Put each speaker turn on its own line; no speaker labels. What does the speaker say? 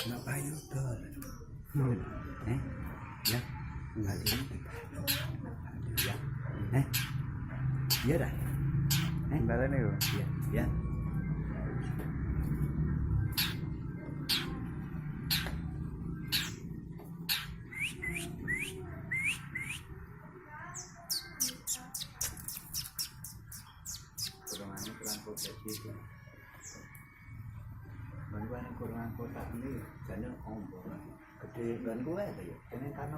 Nak payu dol. Ya. Enggak ini. Ya. Iya dah.
Sebentar nih, Bro.
Iya, ya. Kurang prosesi. Bantuan kurang kotak ini jangan ombak. Gede dan gue ada ya. Ini karena